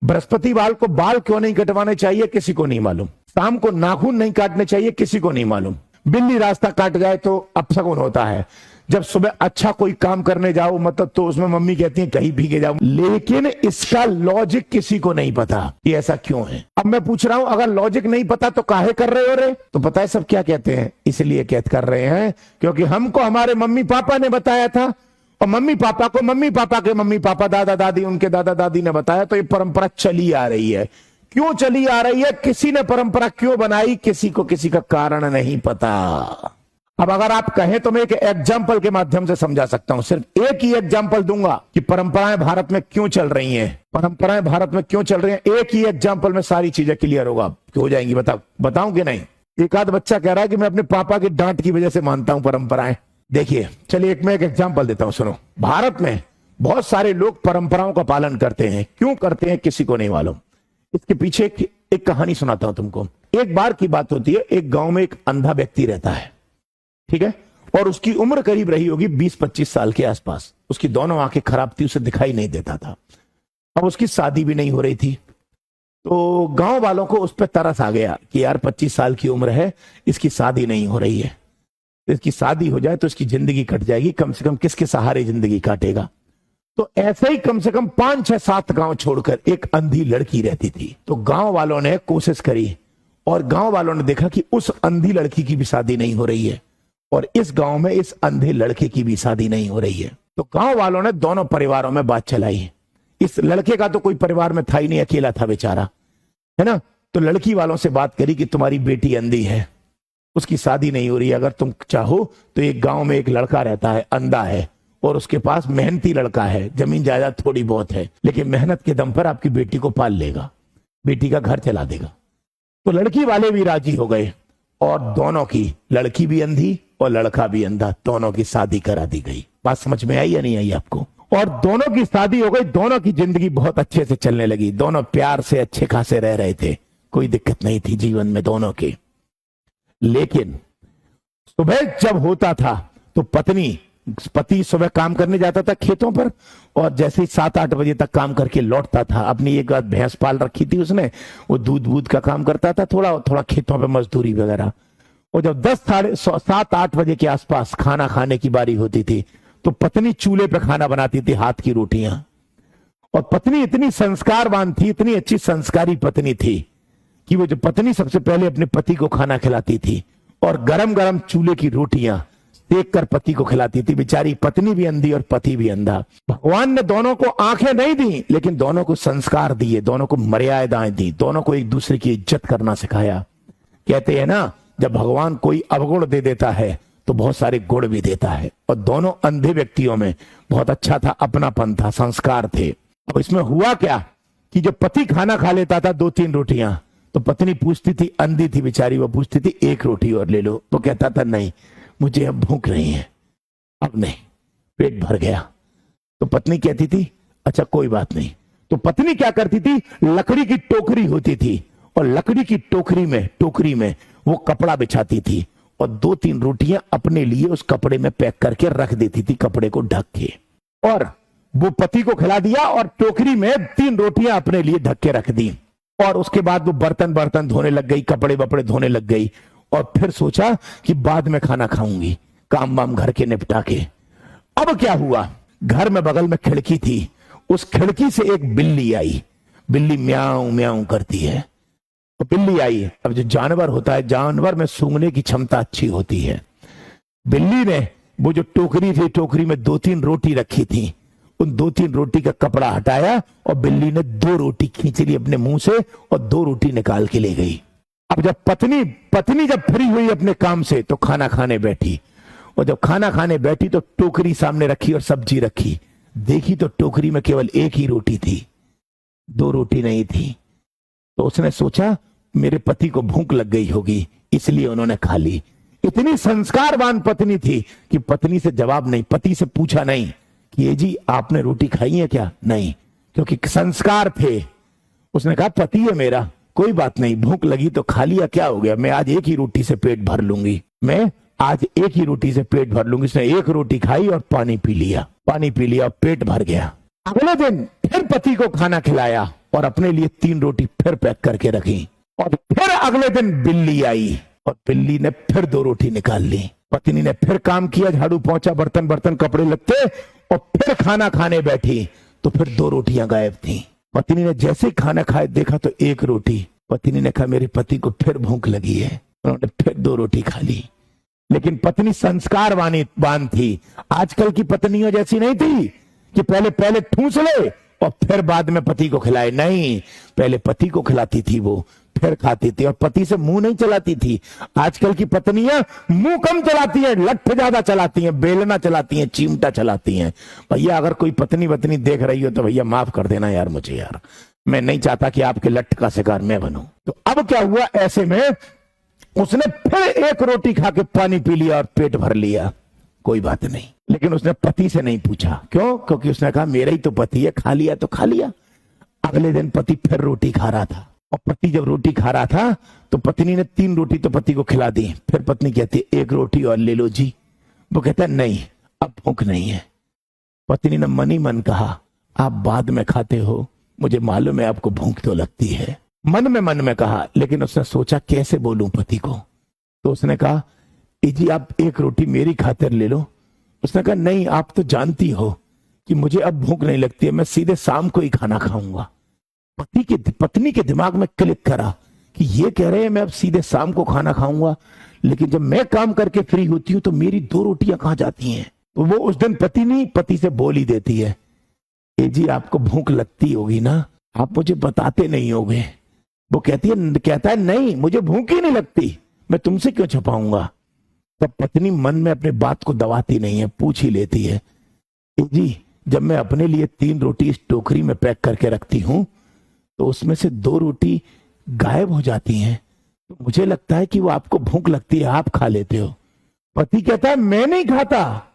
बृहस्पतिवार को बाल क्यों नहीं कटवाने चाहिए किसी को नहीं मालूम। शाम को नाखून नहीं काटने चाहिए किसी को नहीं मालूम। बिल्ली रास्ता काट जाए तो अपशगुन होता है। जब सुबह अच्छा कोई काम करने जाओ मतलब तो उसमें मम्मी कहती है कहीं भीगे जाओ। लेकिन इसका लॉजिक किसी को नहीं पता कि ऐसा क्यों है। अब मैं पूछ रहा हूं अगर लॉजिक नहीं पता तो काहे कर रहे हो रे? तो पता है सब क्या कहते हैं? इसलिए कहते कर रहे हैं क्योंकि हमको हमारे मम्मी पापा ने बताया था और मम्मी पापा को मम्मी पापा के मम्मी पापा दादा दादी उनके दादा दादी ने बताया, तो ये परंपरा चली आ रही है। क्यों चली आ रही है, किसी ने परंपरा क्यों बनाई, किसी को किसी का कारण नहीं पता। अब अगर आप कहें तो मैं एक एग्जाम्पल के माध्यम से समझा सकता हूं। सिर्फ एक ही एग्जाम्पल दूंगा कि परंपराएं भारत में क्यों चल रही हैं। परंपराएं भारत में क्यों चल रही हैं, एक ही एग्जाम्पल में सारी चीजें क्लियर होगा हो जाएंगी। बताऊं कि नहीं? एक आध बच्चा कह रहा है कि मैं अपने पापा की डांट की वजह से मानता हूं परंपराएं। देखिए चलिए मैं एक एग्जाम्पल देता हूं, सुनो। भारत में बहुत सारे लोग परंपराओं का पालन करते हैं, क्यों करते हैं किसी को नहीं मालूम। इसके पीछे एक कहानी सुनाता हूं तुमको। एक बार की बात होती है, एक गांव में एक अंधा व्यक्ति रहता है, ठीक है, और उसकी उम्र करीब रही होगी 20-25 साल के आसपास। उसकी दोनों आंखें खराब थी, उसे दिखाई नहीं देता था। अब उसकी शादी भी नहीं हो रही थी, तो गांव वालों को उस पर तरस आ गया कि यार 25 साल की उम्र है, इसकी शादी नहीं हो रही है, इसकी शादी हो जाए तो इसकी जिंदगी कट जाएगी, कम से कम किसके सहारे जिंदगी काटेगा। तो ऐसे ही कम से कम 5-6-7 गांव छोड़कर एक अंधी लड़की रहती थी। तो गांव वालों ने कोशिश करी और गांव वालों ने देखा कि उस अंधी लड़की की भी शादी नहीं हो रही है और इस गांव में इस अंधे लड़के की भी शादी नहीं हो रही है। तो गांव वालों ने दोनों परिवारों में बात चलाई। इस लड़के का तो कोई परिवार में था ही नहीं, अकेला था बेचारा, है ना। तो लड़की वालों से बात करी कि तुम्हारी बेटी अंधी है, उसकी शादी नहीं हो रही है, अगर तुम चाहो तो एक गांव में एक लड़का रहता है, अंधा है और उसके पास मेहनती लड़का है, जमीन जायदाद थोड़ी बहुत है, लेकिन मेहनत के दम पर आपकी बेटी को पाल लेगा, बेटी का घर चला देगा। तो लड़की वाले भी राजी हो गए और दोनों की, लड़की भी अंधी और लड़का भी अंधा, दोनों की शादी करा दी गई। बात समझ में आई या नहीं आई आपको? और दोनों की शादी हो गई, दोनों की जिंदगी बहुत अच्छे से चलने लगी, दोनों प्यार से अच्छे खासे रह रहे थे, कोई दिक्कत नहीं थी जीवन में दोनों के। लेकिन सुबह जब होता था तो पति सुबह काम करने जाता था खेतों पर और जैसे ही 7-8 बजे तक काम करके लौटता था। अपनी एक भैंस पाल रखी थी उसने, वो दूध का काम करता था, थोड़ा खेतों पे मजदूरी वगैरह। और जब 7-8 बजे के आसपास खाना खाने की बारी होती थी तो पत्नी चूल्हे पे खाना बनाती थी, हाथ की रोटियां। और पत्नी इतनी संस्कारवान थी, इतनी अच्छी संस्कारी पत्नी थी कि वो जो पत्नी सबसे पहले अपने पति को खाना खिलाती थी और गरम गरम चूल्हे की रोटियां सेक कर पति को खिलाती थी। बेचारी पत्नी भी अंधी और पति भी अंधा। भगवान ने दोनों को आंखें नहीं दी लेकिन दोनों को संस्कार दिए, दोनों को मर्यादाएं दी, दोनों को एक दूसरे की इज्जत करना सिखाया। कहते हैं ना, जब भगवान कोई अवगुण दे देता है तो बहुत सारे गुण भी देता है। और दोनों अंधे व्यक्तियों में बहुत अच्छा था, अपनापन था, संस्कार थे। अब इसमें हुआ क्या कि जब पति खाना खा लेता था 2-3 रोटियां तो पत्नी पूछती थी, अंधी थी बेचारी, वो पूछती थी 1 रोटी और ले लो। तो कहता था नहीं, मुझे अब भूख नहीं है, अब नहीं, पेट भर गया। तो पत्नी कहती थी अच्छा कोई बात नहीं। तो पत्नी क्या करती थी, लकड़ी की टोकरी होती थी और लकड़ी की टोकरी में वो कपड़ा बिछाती थी और 2-3 रोटियां अपने लिए उस कपड़े में पैक करके रख देती थी, कपड़े को ढक के। और वो पति को खिला दिया और टोकरी में 3 रोटियां अपने लिए ढक के रख दी। और उसके बाद वो बर्तन धोने लग गई, कपड़े वपड़े धोने लग गई और फिर सोचा कि बाद में खाना खाऊंगी, काम वाम घर के निपटा के। अब क्या हुआ, घर में बगल में खिड़की थी, उस खिड़की से एक बिल्ली आई। बिल्ली म्याऊं म्याऊं करती है, तो बिल्ली आई। अब जो जानवर होता है, जानवर में सूंघने की क्षमता अच्छी होती है। बिल्ली ने वो जो टोकरी थी, टोकरी में 2-3 रोटी रखी थी, उन 2-3 रोटी का कपड़ा हटाया और बिल्ली ने 2 रोटी खींच ली अपने मुंह से और 2 रोटी निकाल के ले गई। अब जब पत्नी जब फ्री हुई अपने काम से तो खाना खाने बैठी और जब खाना खाने बैठी तो टोकरी सामने रखी और सब्जी रखी। देखी तो टोकरी में केवल 1 ही रोटी थी, 2 रोटी नहीं थी। तो उसने सोचा मेरे पति को भूख लग गई होगी इसलिए उन्होंने खा ली। इतनी संस्कारवान पत्नी थी कि पत्नी से जवाब नहीं, पति से पूछा नहीं कि ये जी आपने रोटी खाई है क्या, नहीं, क्योंकि संस्कार थे। उसने कहा पति है मेरा, कोई बात नहीं, भूख लगी तो खा लिया, क्या हो गया, मैं आज 1 ही रोटी से पेट भर लूंगी, मैं आज 1 ही रोटी से पेट भर लूंगी। उसने 1 रोटी खाई और पानी पी लिया और पेट भर गया। अगले दिन फिर पति को खाना खिलाया और अपने लिए 3 रोटी फिर पैक करके रखी। और फिर अगले दिन बिल्ली आई और बिल्ली ने फिर 2 रोटी निकाल ली। पत्नी ने फिर काम किया, झाड़ू पोंछा, बर्तन बर्तन कपड़े लगते और फिर खाना खाने बैठी तो फिर 2 रोटियां गायब थी। पत्नी ने जैसे ही खाना खाए देखा तो 1 रोटी। पत्नी ने कहा मेरे पति को फिर भूख लगी है। उन्होंने फिर 2 रोटी खा ली। लेकिन पत्नी संस्कारवान थी। आजकल की पत्नियों जैसी नहीं थी कि पहले ठूंस ले और फिर बाद में पति को खिलाए। नहीं, पहले पति को खिलाती थी वो, फिर खाती थी और पति से मुंह नहीं चलाती थी। आजकल की पत्नियां मुंह कम चलाती हैं, लठ ज्यादा चलाती हैं, बेलना चलाती हैं, चिमटा चलाती हैं। भैया अगर कोई पत्नी देख रही हो तो भैया माफ कर देना यार मुझे, यार मैं नहीं चाहता कि आपके लठ का शिकार मैं बनूं। तो अब क्या हुआ, ऐसे में उसने फिर 1 रोटी खा के पानी पी लिया और पेट भर लिया। कोई बात नहीं, लेकिन उसने पति से नहीं पूछा। क्यों? क्योंकि उसने कहा मेरा ही तो पति है, खा लिया तो खा लिया। अगले दिन पति फिर रोटी खा रहा था और पति जब रोटी खा रहा था तो पत्नी ने 3 रोटी तो पति को खिला दी। फिर पत्नी कहती 1 रोटी और ले लो जी। वो कहता है नहीं अब भूख नहीं है। पत्नी ने मन ही मन कहा आप बाद में खाते हो, मुझे मालूम है आपको भूख तो लगती है। मन में कहा, लेकिन उसने सोचा कैसे बोलूं पति को। तो उसने कहा जी आप 1 रोटी मेरी खातिर ले लो। उसने कहा नहीं, आप तो जानती हो कि मुझे अब भूख नहीं लगती है, मैं सीधे शाम को ही खाना खाऊंगा। पत्नी के दिमाग में क्लिक करा कि ये कह रहे हैं मैं अब सीधे शाम को खाना खाऊंगा, लेकिन जब मैं काम करके फ्री होती हूं तो मेरी 2 रोटियां कहां जाती हैं। तो वो उस दिन पति से बोल ही देती है जी आपको भूख लगती होगी ना, आप मुझे बताते नहीं होगे। वो कहता है नहीं मुझे भूख ही नहीं लगती, मैं तुमसे क्यों छुपाऊंगा। तब पत्नी मन में अपने बात को दबाती नहीं है, पूछ ही लेती है जी जब मैं अपने लिए 3 रोटी इस टोकरी में पैक करके रखती हूं तो उसमें से 2 रोटी गायब हो जाती हैं, तो मुझे लगता है कि वो आपको भूख लगती है, आप खा लेते हो। पति कहता है मैं नहीं खाता।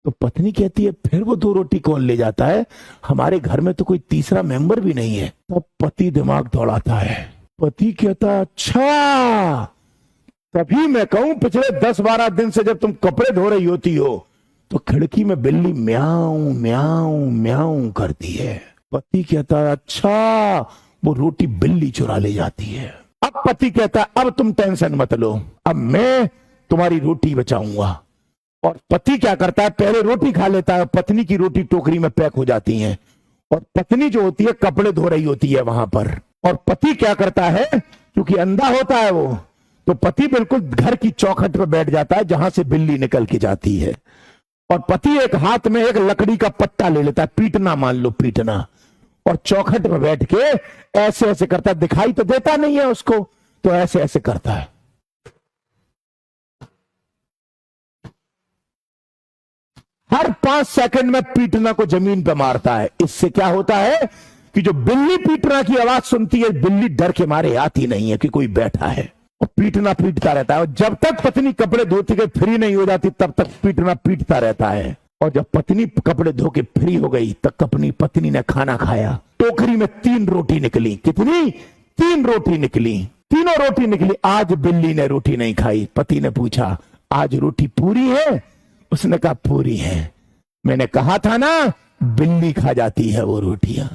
तो पत्नी कहती है फिर वो 2 रोटी कौन ले जाता है, हमारे घर में तो कोई तीसरा मेंबर भी नहीं है। तब पति दिमाग दौड़ाता है। पति कहता है अच्छा, तभी मैं कहूं पिछले 10-12 दिन से जब तुम कपड़े धो रही होती हो तो खिड़की में बिल्ली म्याऊं म्याऊं म्याऊं करती है। पति कहता है अच्छा, वो रोटी बिल्ली चुरा ले जाती है। अब पति कहता है अब तुम टेंशन मत लो, अब मैं तुम्हारी रोटी बचाऊंगा। और पति क्या करता है, पहले रोटी खा लेता है, पत्नी की रोटी टोकरी में पैक हो जाती है और पत्नी जो होती है कपड़े धो रही होती है वहां पर। और पति क्या करता है, क्योंकि अंधा होता है वो, तो पति बिल्कुल घर की चौखट पर बैठ जाता है जहां से बिल्ली निकल के जाती है। और पति एक हाथ में एक लकड़ी का पट्टा ले लेता है, पीटना मान लो पीटना, और चौखट पर बैठ के ऐसे ऐसे करता है। दिखाई तो देता नहीं है उसको, तो ऐसे ऐसे करता है। हर 5 सेकंड में पीटना को जमीन पर मारता है। इससे क्या होता है कि जो बिल्ली पीटना की आवाज सुनती है, बिल्ली डर के मारे आती नहीं है कि कोई बैठा है, और पीटता रहता है। और जब तक पत्नी कपड़े धोती के फ्री नहीं हो जाती तब तक पीटता रहता है। और जब पत्नी कपड़े धो के फ्री हो गई तब अपनी पत्नी ने खाना खाया। टोकरी में 3 रोटी निकली। कितनी? 3 रोटी निकली। तीनों रोटी निकली। आज बिल्ली ने रोटी नहीं खाई। पति ने पूछा आज रोटी पूरी है? उसने कहा पूरी है। मैंने कहा था ना बिल्ली खा जाती है वो रोटियां।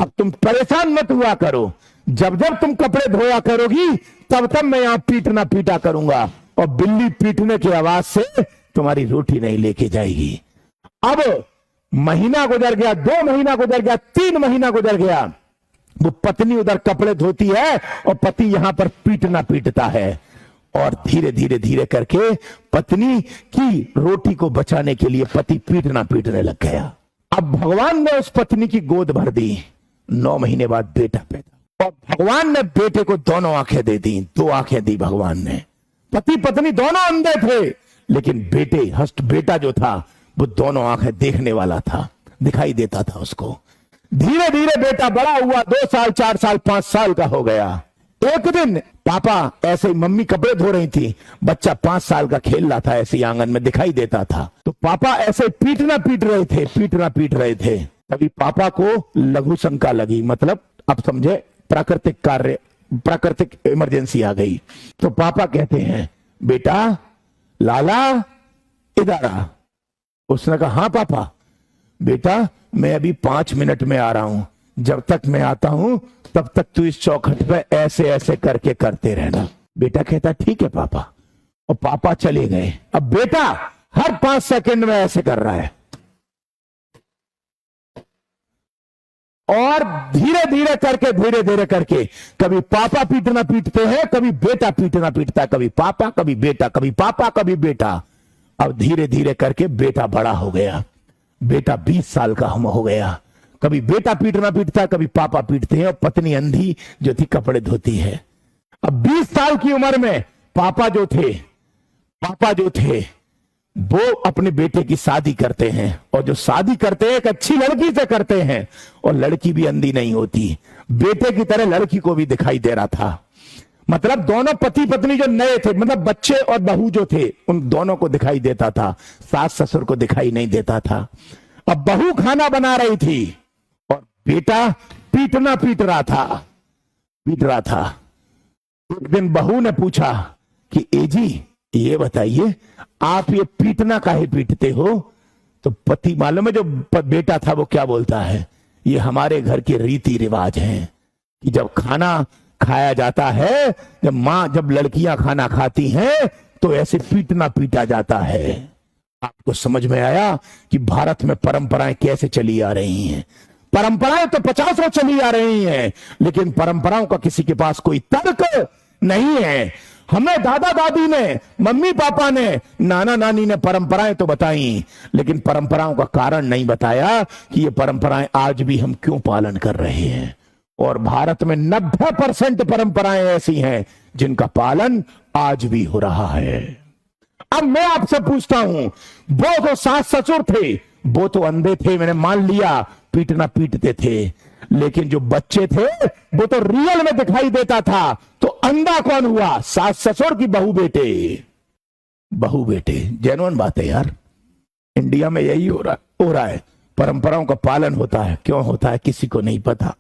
अब तुम परेशान मत हुआ करो, जब जब तुम कपड़े धोया करोगी तब तब मैं यहां पीटा करूंगा और बिल्ली पीटने की आवाज से तुम्हारी रोटी नहीं लेके जाएगी। अब महीना गुजर गया, 2 महीना गुजर गया, 3 महीना गुजर गया। वो पत्नी उधर कपड़े धोती है और पति यहां पर पीटता है। और धीरे धीरे करके पत्नी की रोटी को बचाने के लिए पति पीटने लग गया। अब भगवान ने उस पत्नी की गोद भर दी। 9 महीने बाद बेटा पैदा, और भगवान ने बेटे को दोनों आंखें दे दी। 2 आंखें दी भगवान ने। पति पत्नी दोनों अंधे थे, लेकिन बेटा जो था वो दोनों आंखें देखने वाला था, दिखाई देता था उसको। धीरे धीरे बेटा बड़ा हुआ, 2 साल 4 साल 5 साल का हो गया। एक दिन पापा ऐसे ही, मम्मी कपड़े धो रही थी, बच्चा 5 साल का खेल रहा था ऐसे आंगन में, दिखाई देता था। तो पापा ऐसे पीटना पीट रहे थे। तभी पापा को लघु शंका लगी, मतलब आप समझे प्राकृतिक इमरजेंसी आ गई। तो पापा कहते हैं बेटा लाला इधर आ। उसने कहा हाँ पापा। बेटा मैं अभी 5 मिनट में आ रहा हूं, जब तक मैं आता हूं तब तक तू इस चौखट पे ऐसे ऐसे करके करते रहना। बेटा कहता ठीक है पापा, और पापा चले गए। अब बेटा हर 5 सेकंड में ऐसे कर रहा है, और धीरे धीरे करके कभी पापा पीटना पीटते हैं, कभी बेटा पीटना पीटता है, कभी पापा कभी बेटा, कभी पापा कभी बेटा। अब धीरे धीरे करके बेटा बड़ा हो गया, बेटा 20 साल का हम हो गया। कभी बेटा पीटना पीटता है, कभी पापा पीटते हैं, और पत्नी अंधी जो थी कपड़े धोती है। अब 20 साल की उम्र में पापा जो थे वो अपने बेटे की शादी करते हैं, और जो शादी करते हैं एक अच्छी लड़की से करते हैं, और लड़की भी अंधी नहीं होती, बेटे की तरह लड़की को भी दिखाई दे रहा था। मतलब दोनों पति पत्नी जो नए थे, मतलब बच्चे और बहू जो थे, उन दोनों को दिखाई देता था, सास ससुर को दिखाई नहीं देता था। अब बहू खाना बना रही थी और बेटा पीट रहा था। एक दिन बहू ने पूछा कि ए जी ये बताइए आप ये पीटना काहे पीटते हो? तो पति मालूम है जो बेटा था वो क्या बोलता है, ये हमारे घर के रीति रिवाज हैं कि जब खाना खाया जाता है, जब लड़कियां खाना खाती हैं तो ऐसे पीटा जाता है। आपको समझ में आया कि भारत में परंपराएं कैसे चली आ रही हैं। परंपराएं तो 50 चली आ रही हैं, लेकिन परंपराओं का किसी के पास कोई तर्क नहीं है। हमें दादा दादी ने, मम्मी पापा ने, नाना नानी ने परंपराएं तो बताई, लेकिन परंपराओं का कारण नहीं बताया कि ये परंपराएं आज भी हम क्यों पालन कर रहे हैं। और भारत में 90% परंपराएं ऐसी हैं जिनका पालन आज भी हो रहा है। अब मैं आपसे पूछता हूं, वो तो सास ससुर थे, वो तो अंधे थे, मैंने मान लिया पीटते थे, लेकिन जो बच्चे थे वो तो रियल में दिखाई देता था। तो अंधा कौन हुआ? सास ससुर की बहू बेटे। जेन्युइन बात है यार, इंडिया में यही हो रहा है। परंपराओं का पालन होता है, क्यों होता है किसी को नहीं पता।